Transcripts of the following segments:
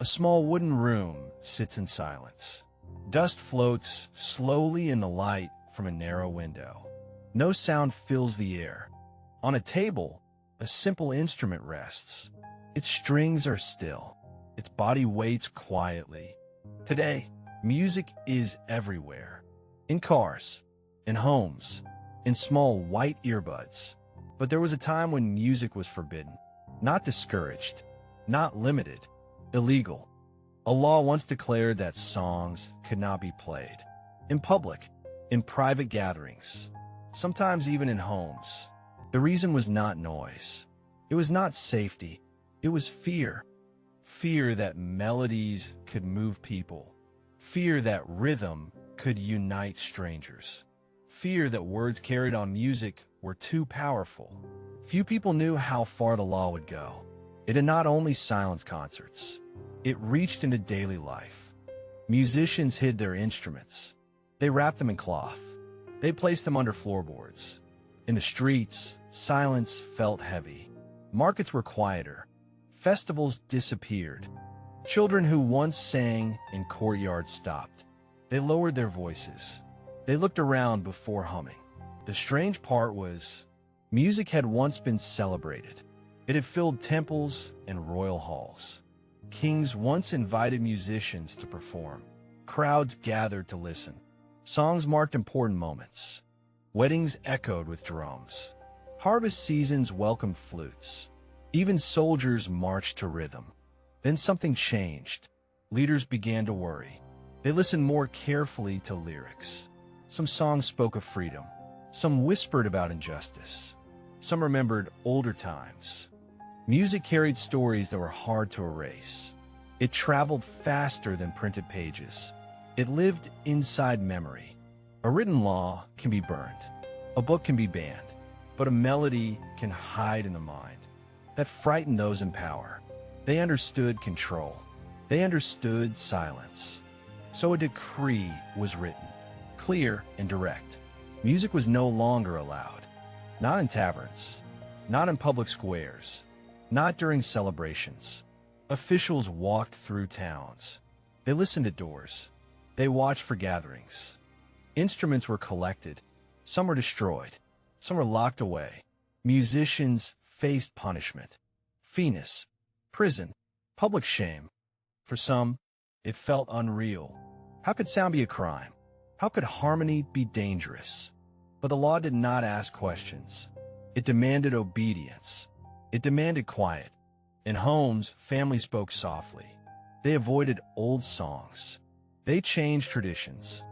A small wooden room sits in silence. Dust floats slowly in the light from a narrow window. No sound fills the air. On a table, a simple instrument rests. Its strings are still. Its body waits quietly. Today, music is everywhere. In cars, in homes, in small white earbuds. But there was a time when music was forbidden, not discouraged, not limited, illegal. A law once declared that songs could not be played. In public, in private gatherings, sometimes even in homes. The reason was not noise. It was not safety. It was fear. Fear that melodies could move people. Fear that rhythm could unite strangers. Fear that words carried on music were too powerful. Few people knew how far the law would go. It had not only silenced concerts. It reached into daily life. Musicians hid their instruments. They wrapped them in cloth. They placed them under floorboards. In the streets, silence felt heavy. Markets were quieter. Festivals disappeared. Children who once sang in courtyards stopped. They lowered their voices. They looked around before humming. The strange part was, music had once been celebrated. It had filled temples and royal halls. Kings once invited musicians to perform. Crowds gathered to listen. Songs marked important moments. Weddings echoed with drums. Harvest seasons welcomed flutes. Even soldiers marched to rhythm. Then something changed. Leaders began to worry. They listened more carefully to lyrics. Some songs spoke of freedom. Some whispered about injustice. Some remembered older times. Music carried stories that were hard to erase. It traveled faster than printed pages. It lived inside memory. A written law can be burned. A book can be banned. But a melody can hide in the mind. That frightened those in power. They understood control. They understood silence. So a decree was written, clear and direct. Music was no longer allowed. Not in taverns. Not in public squares. Not during celebrations. Officials walked through towns. They listened at doors. They watched for gatherings. Instruments were collected. Some were destroyed. Some were locked away. Musicians faced punishment. Finis, prison, public shame. For some, it felt unreal. How could sound be a crime? How could harmony be dangerous? But the law did not ask questions. It demanded obedience. It demanded quiet. In homes, families spoke softly. They avoided old songs. They changed traditions.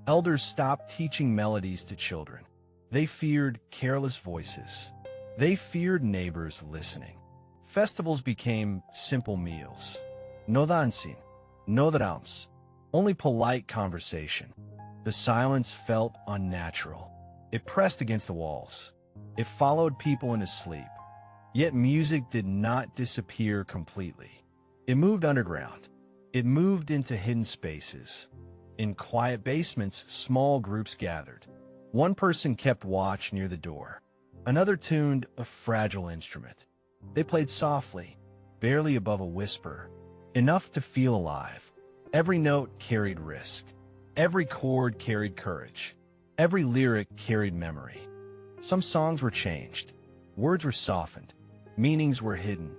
Elders stopped teaching melodies to children. They feared careless voices. They feared neighbors listening. Festivals became simple meals. No dancing, no drums, only polite conversation. The silence felt unnatural. It pressed against the walls. It followed people into sleep. Yet music did not disappear completely. It moved underground. It moved into hidden spaces. In quiet basements, small groups gathered. One person kept watch near the door. Another tuned a fragile instrument. They played softly, barely above a whisper, enough to feel alive. Every note carried risk. Every chord carried courage. Every lyric carried memory. Some songs were changed. Words were softened. Meanings were hidden.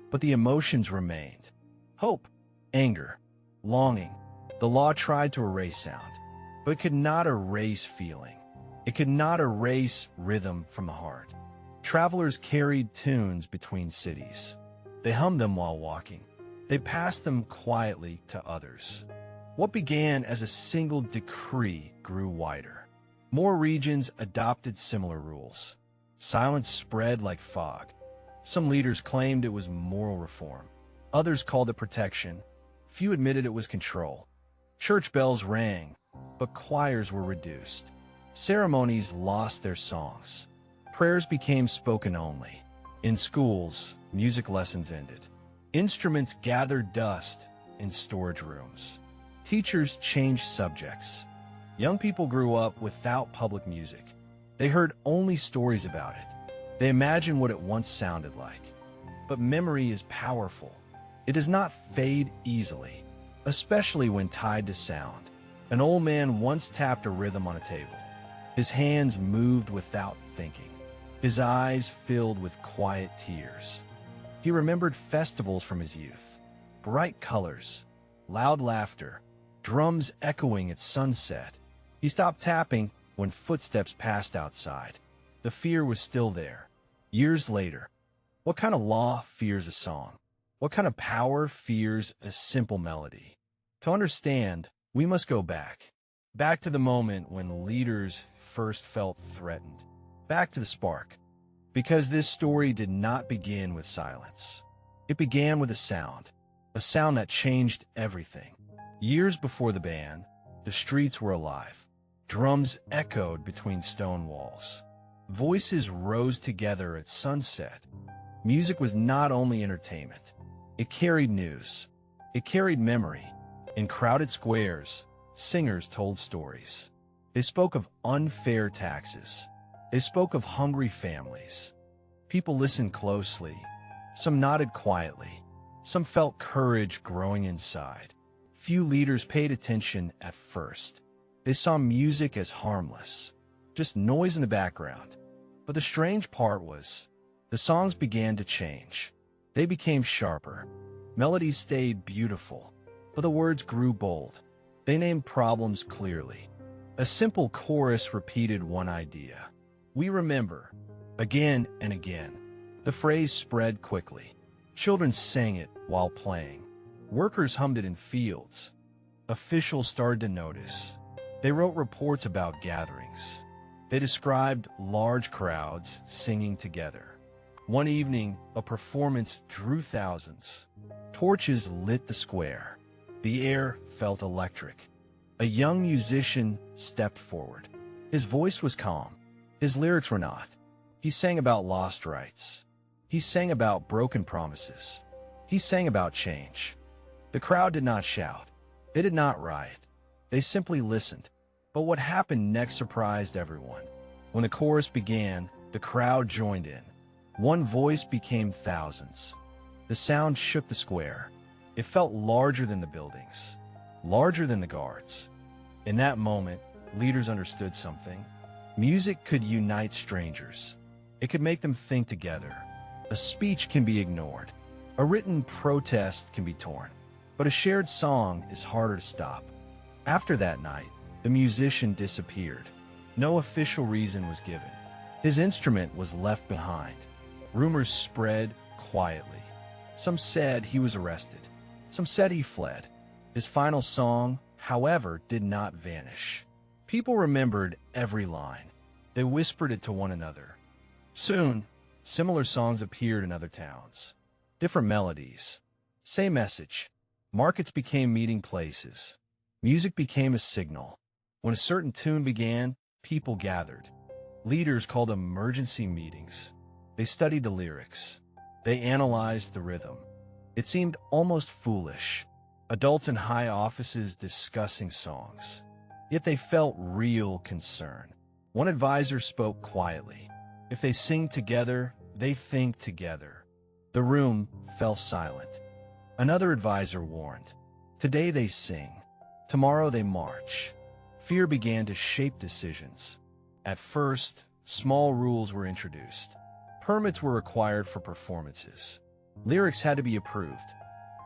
But the emotions remained. Hope, anger, longing. The law tried to erase sound, but it could not erase feeling. It could not erase rhythm from the heart. Travelers carried tunes between cities. They hummed them while walking. They passed them quietly to others. What began as a single decree grew wider. More regions adopted similar rules. Silence spread like fog. Some leaders claimed it was moral reform. Others called it protection. Few admitted it was control. Church bells rang, but choirs were reduced. Ceremonies lost their songs. Prayers became spoken only. In schools, music lessons ended. Instruments gathered dust in storage rooms. Teachers changed subjects. Young people grew up without public music. They heard only stories about it. They imagined what it once sounded like. But memory is powerful. It does not fade easily, especially when tied to sound. An old man once tapped a rhythm on a table. His hands moved without thinking. His eyes filled with quiet tears. He remembered festivals from his youth. Bright colors, loud laughter, drums echoing at sunset. He stopped tapping when footsteps passed outside. The fear was still there. Years later, what kind of law fears a song? What kind of power fears a simple melody? To understand, we must go back. Back to the moment when leaders first felt threatened. Back to the spark. Because this story did not begin with silence. It began with a sound that changed everything. Years before the band, the streets were alive. Drums echoed between stone walls. Voices rose together at sunset. Music was not only entertainment. It carried news. It carried memory. In crowded squares, singers told stories. They spoke of unfair taxes. They spoke of hungry families. People listened closely. Some nodded quietly. Some felt courage growing inside. Few leaders paid attention at first. They saw music as harmless, just noise in the background. But the strange part was, the songs began to change. They became sharper. Melodies stayed beautiful, but the words grew bold. They named problems clearly. A simple chorus repeated one idea. We remember, again and again. The phrase spread quickly. Children sang it while playing. Workers hummed it in fields. Officials started to notice. They wrote reports about gatherings. They described large crowds singing together. One evening, a performance drew thousands. Torches lit the square. The air felt electric. A young musician stepped forward. His voice was calm. His lyrics were not. He sang about lost rights. He sang about broken promises. He sang about change. The crowd did not shout. They did not riot. They simply listened. But what happened next surprised everyone. When the chorus began, the crowd joined in. One voice became thousands. The sound shook the square. It felt larger than the buildings, larger than the guards. In that moment, leaders understood something. Music could unite strangers. It could make them think together. A speech can be ignored. A written protest can be torn. But a shared song is harder to stop. After that night, the musician disappeared. No official reason was given. His instrument was left behind. Rumors spread quietly. Some said he was arrested. Some said he fled. His final song, however, did not vanish. People remembered every line. They whispered it to one another. Soon, similar songs appeared in other towns. Different melodies. Same message. Markets became meeting places. Music became a signal. When a certain tune began, people gathered. Leaders called them emergency meetings. They studied the lyrics. They analyzed the rhythm. It seemed almost foolish. Adults in high offices discussing songs. Yet they felt real concern. One advisor spoke quietly. If they sing together, they think together. The room fell silent. Another advisor warned. Today they sing. Tomorrow they march. Fear began to shape decisions. At first, small rules were introduced. Permits were required for performances. Lyrics had to be approved.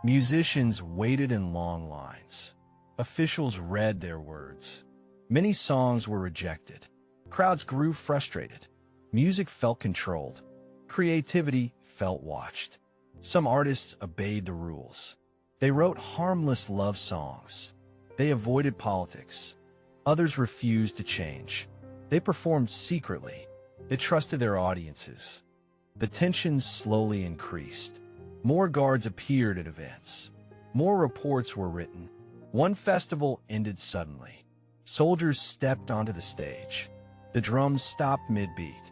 Musicians waited in long lines. Officials read their words. Many songs were rejected. Crowds grew frustrated. Music felt controlled. Creativity felt watched. Some artists obeyed the rules. They wrote harmless love songs. They avoided politics. Others refused to change. They performed secretly. They trusted their audiences. The tension slowly increased. More guards appeared at events. More reports were written. One festival ended suddenly. Soldiers stepped onto the stage. The drums stopped mid-beat.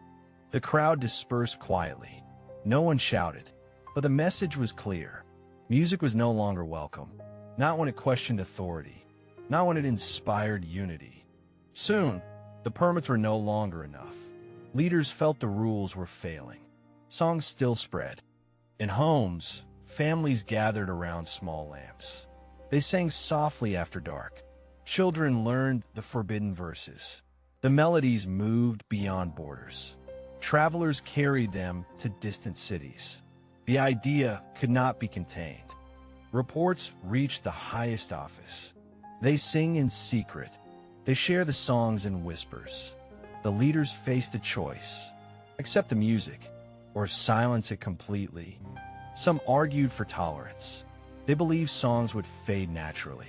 The crowd dispersed quietly. No one shouted, but the message was clear. Music was no longer welcome, not when it questioned authority, not when it inspired unity. Soon, the permits were no longer enough. Leaders felt the rules were failing. Songs still spread. In homes, families gathered around small lamps. They sang softly after dark. Children learned the forbidden verses. The melodies moved beyond borders. Travelers carried them to distant cities. The idea could not be contained. Reports reached the highest office. They sing in secret. They share the songs in whispers. The leaders faced a choice: accept the music or silence it completely. Some argued for tolerance. They believed songs would fade naturally.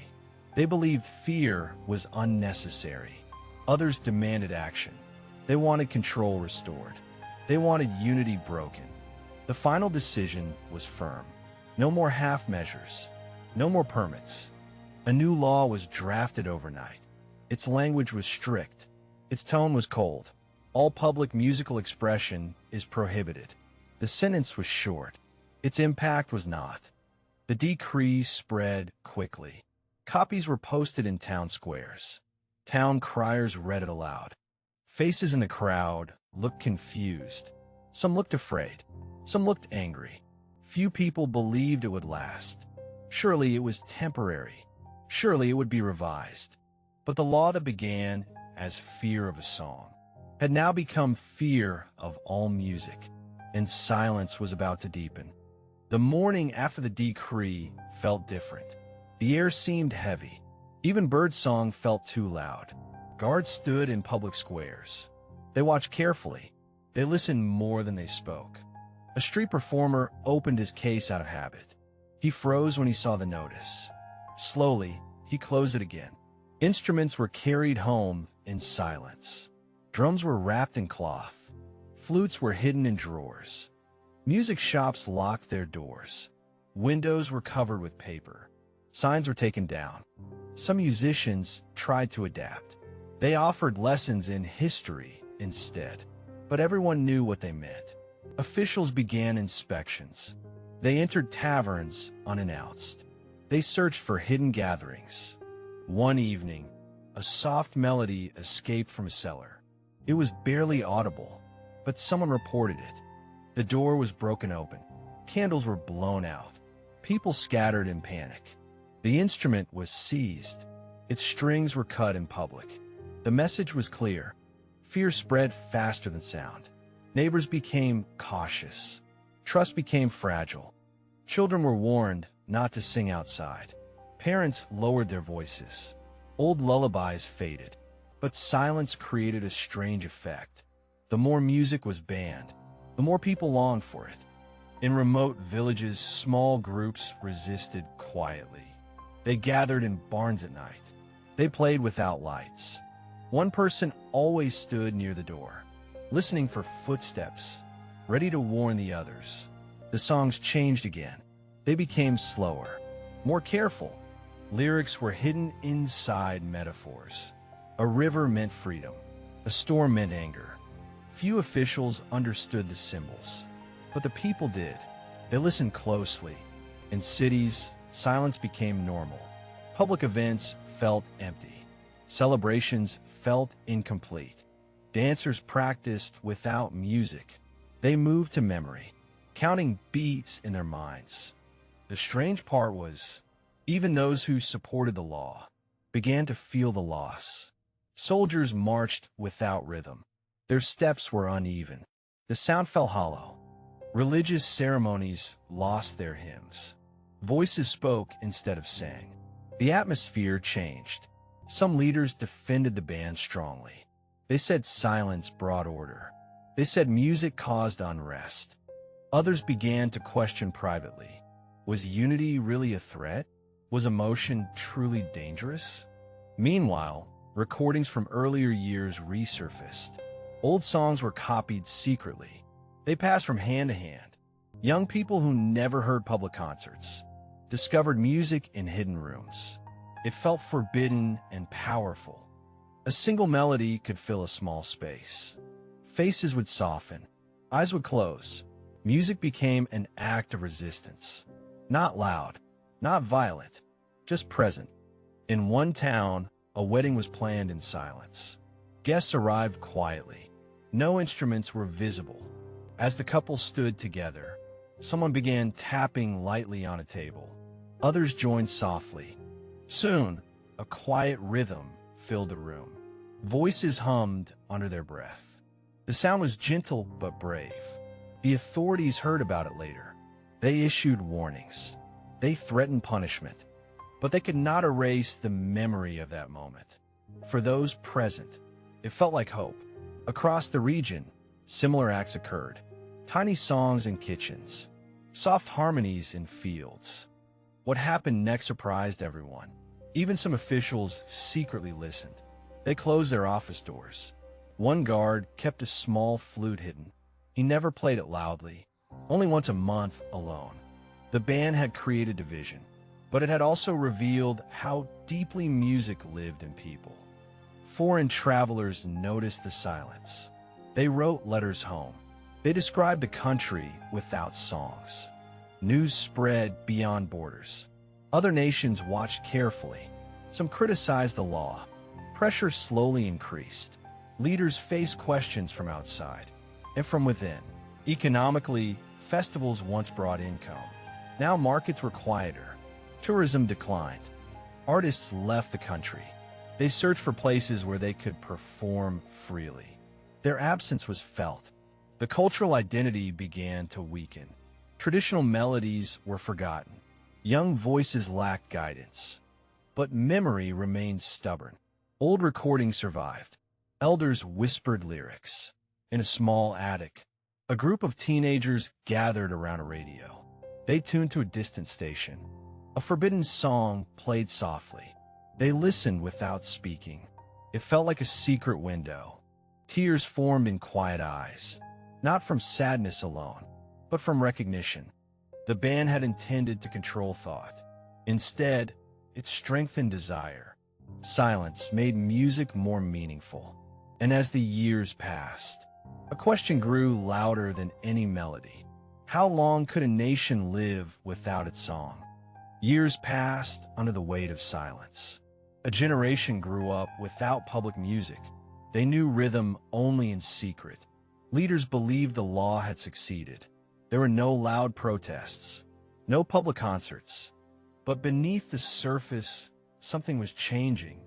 They believed fear was unnecessary. Others demanded action. They wanted control restored. They wanted unity broken. The final decision was firm. No more half measures. No more permits. A new law was drafted overnight. Its language was strict. Its tone was cold. All public musical expression is prohibited. The sentence was short. Its impact was not. The decree spread quickly. Copies were posted in town squares. Town criers read it aloud. Faces in the crowd looked confused. Some looked afraid. Some looked angry. Few people believed it would last. Surely it was temporary. Surely it would be revised. But the law that began as fear of a song had now become fear of all music, and silence was about to deepen. The morning after the decree felt different. The air seemed heavy. Even birdsong felt too loud. Guards stood in public squares. They watched carefully. They listened more than they spoke. A street performer opened his case out of habit. He froze when he saw the notice. Slowly, he closed it again. Instruments were carried home in silence. Drums were wrapped in cloth. Flutes were hidden in drawers. Music shops locked their doors. Windows were covered with paper. Signs were taken down. Some musicians tried to adapt. They offered lessons in history instead. But everyone knew what they meant. Officials began inspections. They entered taverns unannounced. They searched for hidden gatherings. One evening, a soft melody escaped from a cellar. It was barely audible, but someone reported it. The door was broken open. Candles were blown out. People scattered in panic. The instrument was seized. Its strings were cut in public. The message was clear. Fear spread faster than sound. Neighbors became cautious. Trust became fragile. Children were warned not to sing outside. Parents lowered their voices. Old lullabies faded. But silence created a strange effect. The more music was banned, the more people longed for it. In remote villages, small groups resisted quietly. They gathered in barns at night. They played without lights. One person always stood near the door, listening for footsteps, ready to warn the others. The songs changed again. They became slower, more careful. Lyrics were hidden inside metaphors. A river meant freedom. A storm meant anger. Few officials understood the symbols, but the people did. They listened closely. In cities, silence became normal. Public events felt empty. Celebrations felt incomplete. Dancers practiced without music. They moved to memory, counting beats in their minds. The strange part was, even those who supported the law began to feel the loss. Soldiers marched without rhythm. Their steps were uneven. The sound felt hollow. Religious ceremonies lost their hymns. Voices spoke instead of sang. The atmosphere changed. Some leaders defended the band strongly. They said silence brought order. They said music caused unrest. Others began to question privately. Was unity really a threat? Was emotion truly dangerous? Meanwhile, recordings from earlier years resurfaced. Old songs were copied secretly. They passed from hand to hand. Young people who never heard public concerts discovered music in hidden rooms. It felt forbidden and powerful. A single melody could fill a small space. Faces would soften. Eyes would close. Music became an act of resistance. Not loud, not violent, just present. In one town, a wedding was planned in silence. Guests arrived quietly. No instruments were visible. As the couple stood together, Someone began tapping lightly on a table. Others joined softly. Soon, a quiet rhythm filled the room. Voices hummed under their breath. The sound was gentle but brave. The authorities heard about it later. They issued warnings. They threatened punishment. But they could not erase the memory of that moment. For those present, it felt like hope. Across the region, similar acts occurred. Tiny songs in kitchens, soft harmonies in fields. What happened next surprised everyone. Even some officials secretly listened. They closed their office doors. One guard kept a small flute hidden. He never played it loudly, only once a month alone. The band had created division, but it had also revealed how deeply music lived in people. Foreign travelers noticed the silence. They wrote letters home. They described a country without songs. News spread beyond borders. Other nations watched carefully. Some criticized the law. Pressure slowly increased. Leaders faced questions from outside and from within. Economically, festivals once brought income. Now markets were quieter. Tourism declined. Artists left the country. They searched for places where they could perform freely. Their absence was felt. The cultural identity began to weaken. Traditional melodies were forgotten. Young voices lacked guidance. But memory remained stubborn. Old recordings survived. Elders whispered lyrics. In a small attic, a group of teenagers gathered around a radio. They tuned to a distant station. A forbidden song played softly. They listened without speaking. It felt like a secret window. Tears formed in quiet eyes, not from sadness alone, but from recognition. The band had intended to control thought. Instead, it strengthened desire. Silence made music more meaningful. And as the years passed, a question grew louder than any melody. How long could a nation live without its song? Years passed under the weight of silence. A generation grew up without public music. They knew rhythm only in secret. Leaders believed the law had succeeded. There were no loud protests, no public concerts. But beneath the surface, something was changing.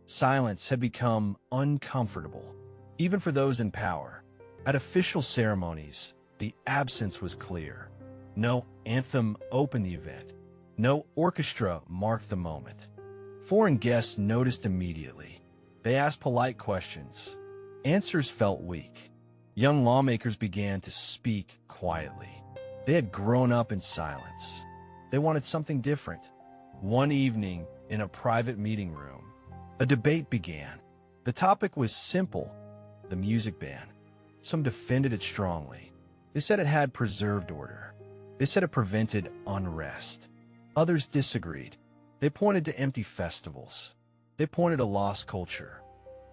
Silence had become uncomfortable, even for those in power. At official ceremonies, the absence was clear. No anthem opened the event. No orchestra marked the moment. Foreign guests noticed immediately. They asked polite questions. Answers felt weak. Young lawmakers began to speak quietly. They had grown up in silence. They wanted something different. One evening, in a private meeting room, a debate began. The topic was simple: the music ban. Some defended it strongly. They said it had preserved order. They said it prevented unrest. Others disagreed. They pointed to empty festivals. They pointed to lost culture.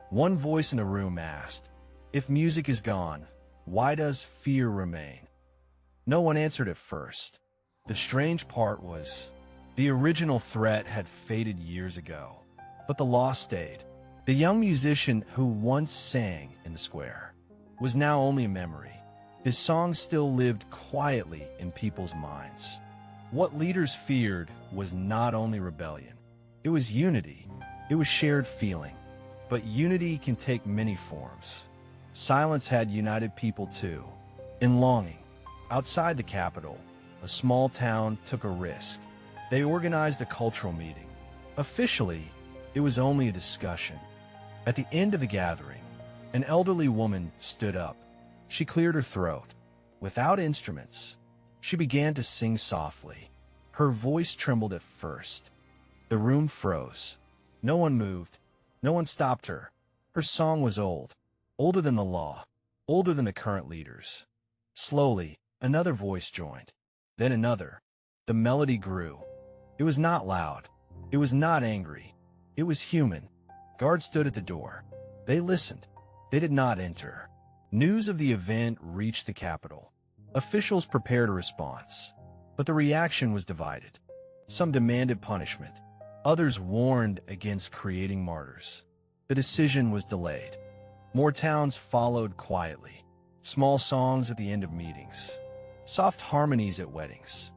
One voice in the room asked, "If music is gone, why does fear remain?" No one answered at first. The strange part was, the original threat had faded years ago, but the law stayed. The young musician who once sang in the square was now only a memory. His song still lived quietly in people's minds. What leaders feared was not only rebellion. It was unity. It was shared feeling. But unity can take many forms. Silence had united people too. In longing, outside the capital, a small town took a risk. They organized a cultural meeting. Officially, it was only a discussion. At the end of the gathering, an elderly woman stood up. She cleared her throat. Without instruments, she began to sing softly. Her voice trembled at first. The room froze. No one moved. No one stopped her. Her song was old, older than the law, older than the current leaders. Slowly, another voice joined. Then another. The melody grew. It was not loud. It was not angry. It was human. Guards stood at the door. They listened. They did not enter. News of the event reached the capital. Officials prepared a response, but the reaction was divided. Some demanded punishment. Others warned against creating martyrs. The decision was delayed. More towns followed quietly. Small songs at the end of meetings. soft harmonies at weddings.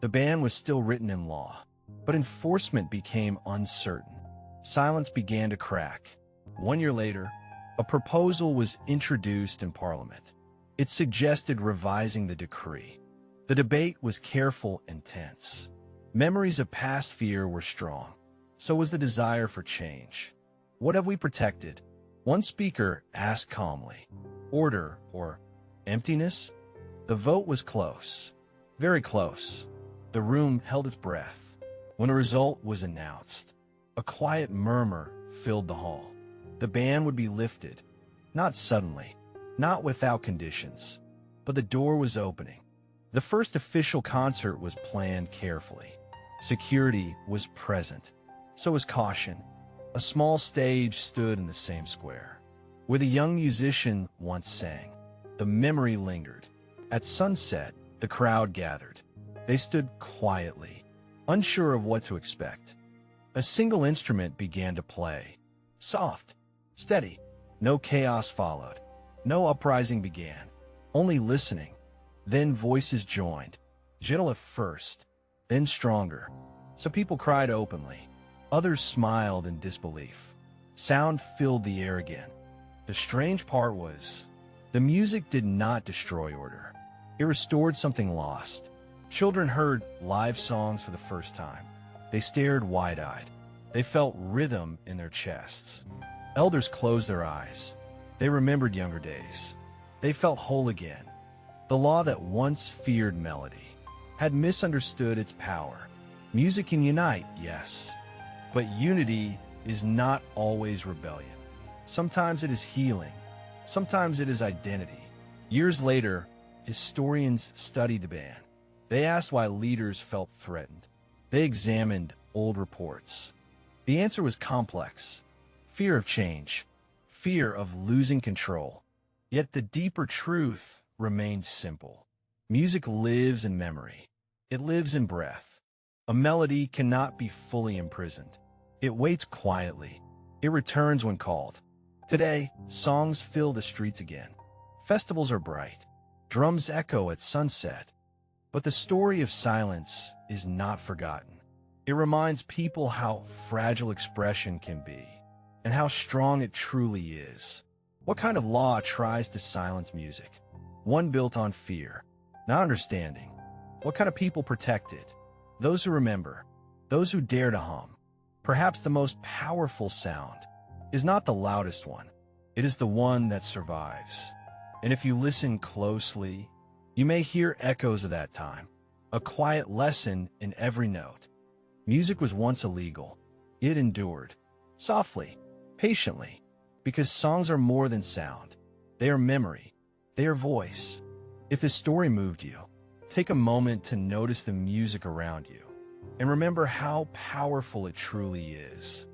The ban was still written in law, but enforcement became uncertain. Silence began to crack. 1 year later, a proposal was introduced in Parliament. It suggested revising the decree. The debate was careful and tense. Memories of past fear were strong. So was the desire for change. What have we protected? One speaker asked calmly. Order or emptiness? The vote was close. Very close. The room held its breath. When a result was announced, a quiet murmur filled the hall. The ban would be lifted. Not suddenly, not without conditions, but the door was opening. The first official concert was planned carefully. Security was present. So was caution. A small stage stood in the same square, where the young musician once sang. The memory lingered. At sunset, the crowd gathered. They stood quietly, unsure of what to expect. A single instrument began to play. Soft, steady. No chaos followed. No uprising began. Only listening. Then voices joined. Gentle at first, then stronger. Some people cried openly. Others smiled in disbelief. Sound filled the air again. The strange part was, the music did not destroy order. It restored something lost. Children heard live songs for the first time. They stared wide-eyed. They felt rhythm in their chests. Elders closed their eyes. They remembered younger days. They felt whole again. The law that once feared melody had misunderstood its power. Music can unite, yes, but unity is not always rebellion. Sometimes it is healing. Sometimes it is identity. Years later, historians studied the ban. They asked why leaders felt threatened. They examined old reports. The answer was complex. Fear of change. Fear of losing control. Yet the deeper truth remains simple. Music lives in memory. It lives in breath. A melody cannot be fully imprisoned. It waits quietly. It returns when called. Today, songs fill the streets again. Festivals are bright. Drums echo at sunset. But the story of silence is not forgotten. It reminds people how fragile expression can be, and how strong it truly is. What kind of law tries to silence music? One built on fear, not understanding. What kind of people protect it? Those who remember, those who dare to hum. Perhaps the most powerful sound is not the loudest one. It is the one that survives. And if you listen closely, you may hear echoes of that time, a quiet lesson in every note. Music was once illegal. It endured, softly, patiently, because songs are more than sound. They are memory. They are voice. If this story moved you, take a moment to notice the music around you and remember how powerful it truly is.